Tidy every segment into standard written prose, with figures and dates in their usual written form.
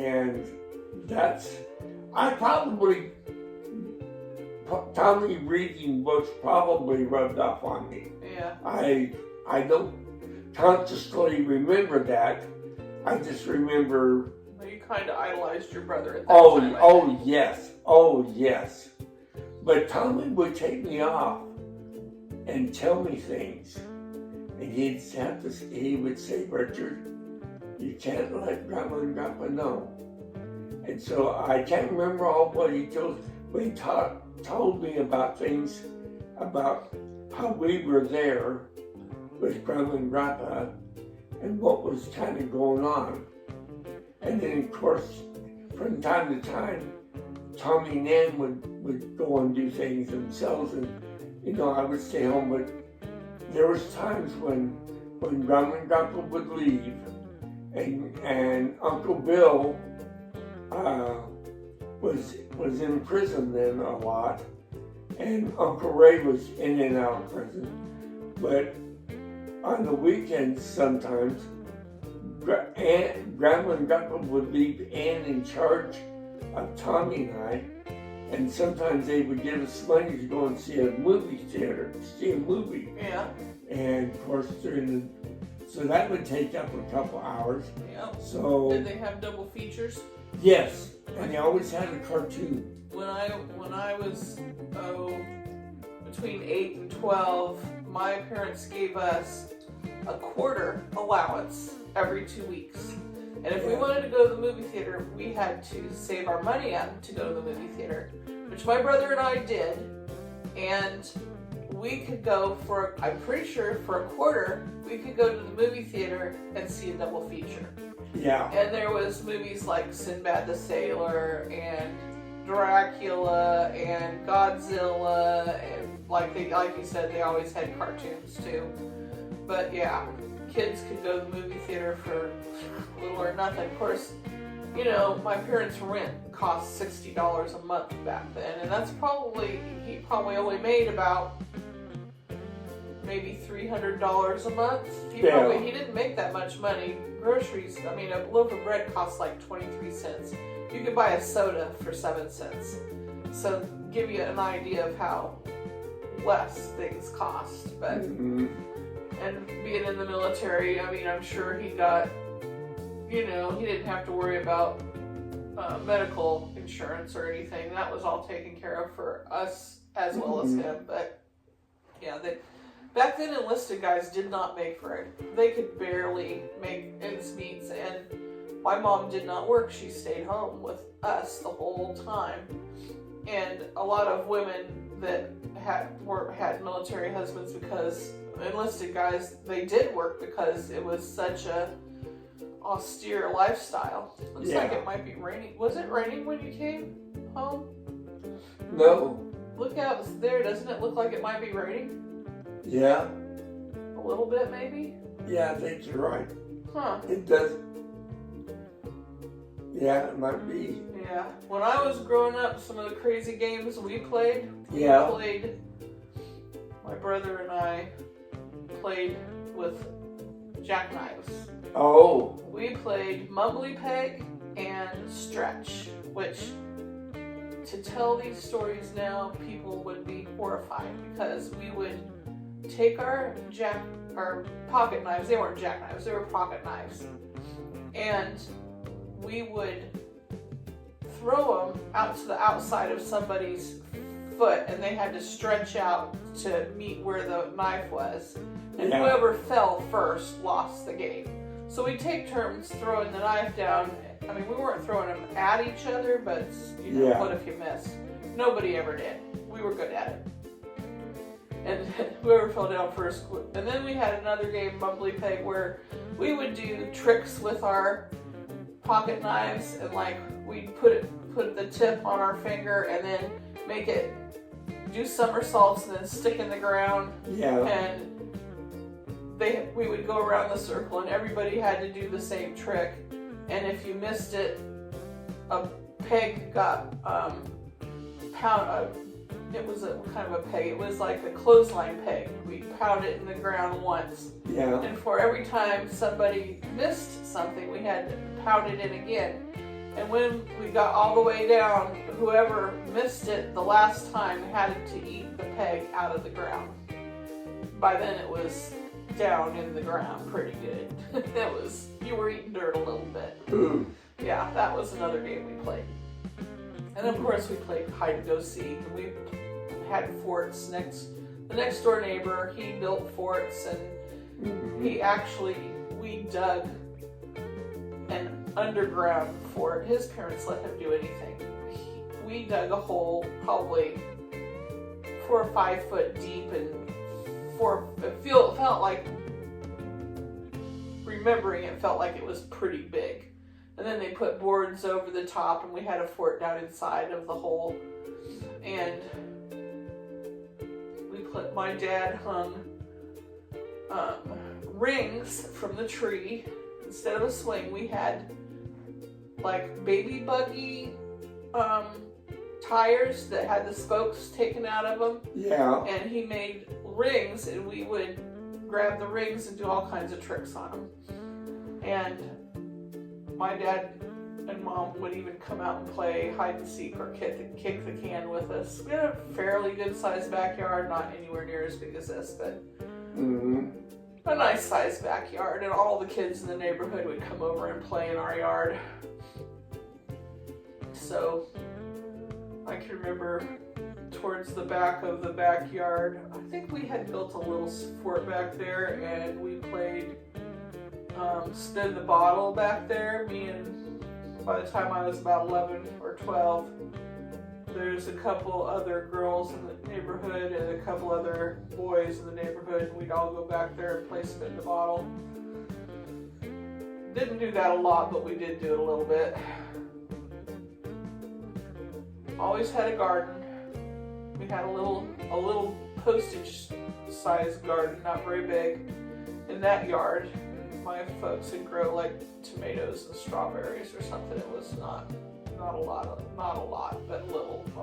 And Tommy reading books probably rubbed off on me. Yeah. I don't consciously remember that. I just remember. Well, you kind of idolized your brother at that time. Oh yes. But Tommy would take me off and tell me things, and he would say, Richard, you can't let Grandma and Grandpa know. And so I can't remember all what he told, but he told me about things, about how we were there with Grandma and Grandpa and what was kind of going on. And then, of course, from time to time, Tommy and Nan would go and do things themselves, and, I would stay home, but there was times when Grandma and Grandpa would leave, and Uncle Bill was in prison then a lot, and Uncle Ray was in and out of prison. But on the weekends sometimes, Grandma and Grandpa would leave Ann in charge of Tommy and I, and sometimes they would give us money to go and see a movie theater, see a movie. Yeah. And of course so that would take up a couple hours. Yeah. So did they have double features? Yes, and they always had a cartoon. When I was between 8 and 12, my parents gave us a quarter allowance every 2 weeks. And if we wanted to go to the movie theater, we had to save our money up to go to the movie theater, which my brother and I did. And we could go I'm pretty sure for a quarter, we could go to the movie theater and see a double feature. Yeah. And there was movies like Sinbad the Sailor and Dracula and Godzilla, and like you said, they always had cartoons too. But yeah, kids could go to the movie theater for little or nothing. Of course, my parents' rent cost $60 a month back then, and he probably only made about maybe $300 a month. He didn't make that much money. Groceries, a loaf of bread costs like 23 cents. You could buy a soda for 7 cents. So give you an idea of how less things cost. But and being in the military, I'm sure he got, he didn't have to worry about medical insurance or anything. That was all taken care of for us as well as him. But yeah, back then enlisted guys did not make for it. They could barely make ends meet, and my mom did not work. She stayed home with us the whole time. And a lot of women that had military husbands, because enlisted guys, they did work because it was such a austere lifestyle. Looks like it might be raining. Was it raining when you came home? No. Look out there. Doesn't it look like it might be raining? Yeah. A little bit, maybe? Yeah, I think you're right. Huh. It does. Yeah, it might be. Yeah. When I was growing up, some of the crazy games we played. Yeah. My brother and I played with jackknives. Oh. We played Mumbly Peg and Stretch, which, to tell these stories now, people would be horrified, because we would take our pocket knives. They weren't jackknives, they were pocket knives, and we would throw them out to the outside of somebody's foot, and they had to stretch out to meet where the knife was, and whoever fell first lost the game. So we'd take turns throwing the knife down. We weren't throwing them at each other, but what if you missed? Nobody ever did. We were good at it. And whoever fell down first. And then we had another game, Mumbly Peg, where we would do tricks with our pocket knives, and we'd put the tip on our finger and then make it do somersaults and then stick in the ground. Yeah. And we would go around the circle, and everybody had to do the same trick. And if you missed it, a peg got pounded. It was a kind of a peg. It was like a clothesline peg. We pounded it in the ground once. Yeah. And for every time somebody missed something, we had to pound it in again. And when we got all the way down, whoever missed it the last time had to eat the peg out of the ground. By then it was down in the ground pretty good. You were eating dirt a little bit. Yeah, that was another game we played. And of course we played hide and go seek. And we had forts. The next door neighbor, he built forts, and we dug an underground fort. His parents let him do anything. We dug a hole probably 4 or 5 foot deep, and it felt like, remembering it felt like it was pretty big. And then they put boards over the top, and we had a fort down inside of the hole. And my dad hung rings from the tree. Instead of a swing, we had like baby buggy tires that had the spokes taken out of them. Yeah. And he made rings, and we would grab the rings and do all kinds of tricks on them. And my dad and mom would even come out and play hide and seek or kick the can with us. We had a fairly good sized backyard, not anywhere near as big as this, but a nice sized backyard, and all the kids in the neighborhood would come over and play in our yard. So I can remember towards the back of the backyard, I think we had built a little fort back there, and we played spin the bottle back there. By the time I was about 11 or 12, there's a couple other girls in the neighborhood and a couple other boys in the neighborhood, and we'd all go back there and play spin the bottle. Didn't do that a lot, but we did do it a little bit. Always had a garden. We had a little postage-sized garden, not very big, in that yard. My folks would grow like tomatoes and strawberries or something. It was not a lot, but a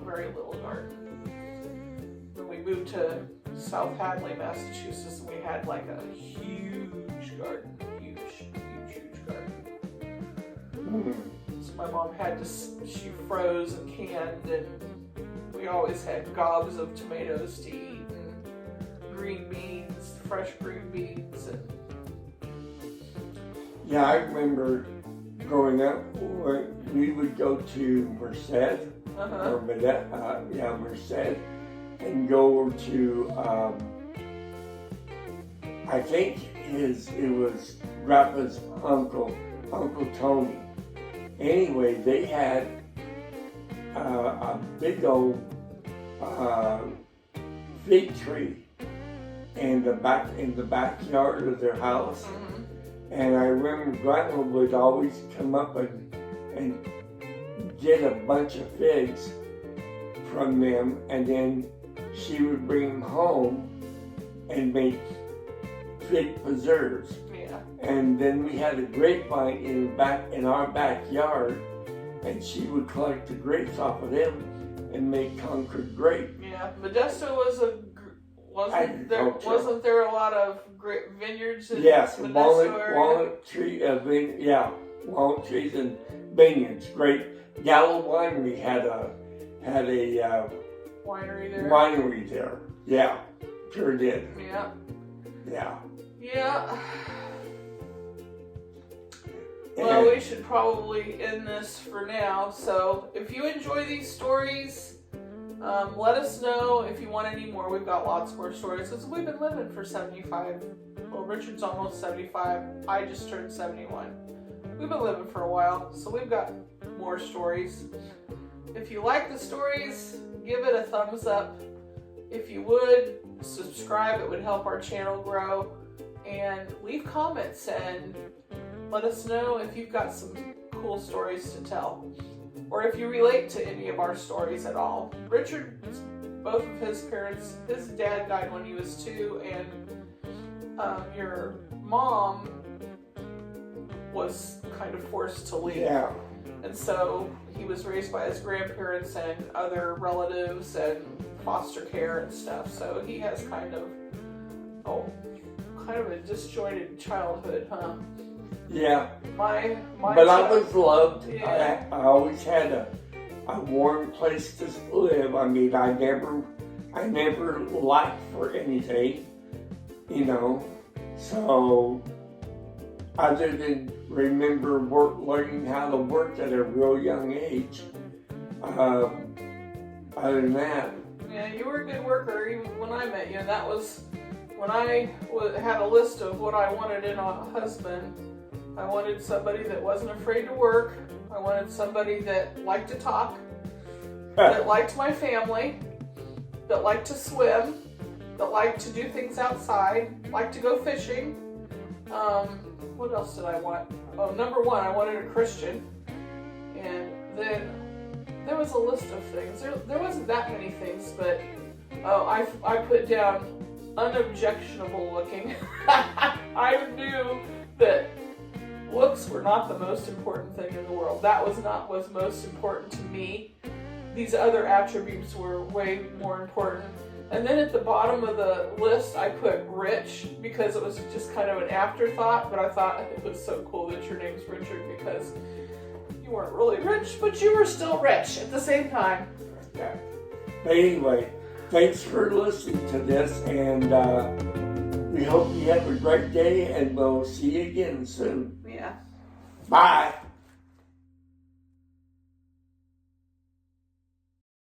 very little garden. Then we moved to South Hadley, Massachusetts, and we had like a huge garden, huge garden. So my mom she froze and canned, and we always had gobs of tomatoes to eat, and green beans, fresh green beans, and yeah, I remember growing up, we would go to Merced, Merced, and go over to, I think it was Grandpa's Uncle Tony. Anyway, they had a big old fig tree in the backyard of their house. And I remember Grandma would always come up and get a bunch of figs from them, and then she would bring them home and make fig preserves. Yeah. And then we had a grapevine in our backyard, and she would collect the grapes off of them and make Concord grape. Yeah, Modesto wasn't there a lot of vineyards in Modesto walnut trees and vineyards. Great. Gallo Winery had a winery there. Yeah, sure did. Yeah. Yeah. Yeah. Well, we should probably end this for now. So if you enjoy these stories, let us know if you want any more. We've got lots more stories since we've been living for 75. Well, Richard's almost 75. I just turned 71. We've been living for a while, so we've got more stories. If you like the stories, give it a thumbs up. If you would, subscribe. It would help our channel grow. And leave comments and let us know if you've got some cool stories to tell, or if you relate to any of our stories at all. Richard, both of his parents, his dad died when he was 2, and your mom was kind of forced to leave. Yeah. And so he was raised by his grandparents and other relatives and foster care and stuff. So he has kind of a disjointed childhood, huh? Yeah. My But I was loved. Yeah. I always had a warm place to live. I mean, I never lacked for anything, you know. So, other than remember learning how to work at a real young age, other than that. Yeah, you were a good worker even when I met you. And that was when I had a list of what I wanted in a husband. I wanted somebody that wasn't afraid to work. I wanted somebody that liked to talk, that liked my family, that liked to swim, that liked to do things outside, liked to go fishing. What else did I want? Oh, number one, I wanted a Christian. And then there was a list of things. There wasn't that many things, but I put down unobjectionable looking. I knew that looks were not the most important thing in the world. That was not what's most important to me. These other attributes were way more important. And then at the bottom of the list, I put rich because it was just kind of an afterthought, but I thought it was so cool that your name's Richard because you weren't really rich, but you were still rich at the same time. Yeah. But anyway, thanks for listening to this, and we hope you have a great day, and we'll see you again soon. Yeah. Bye.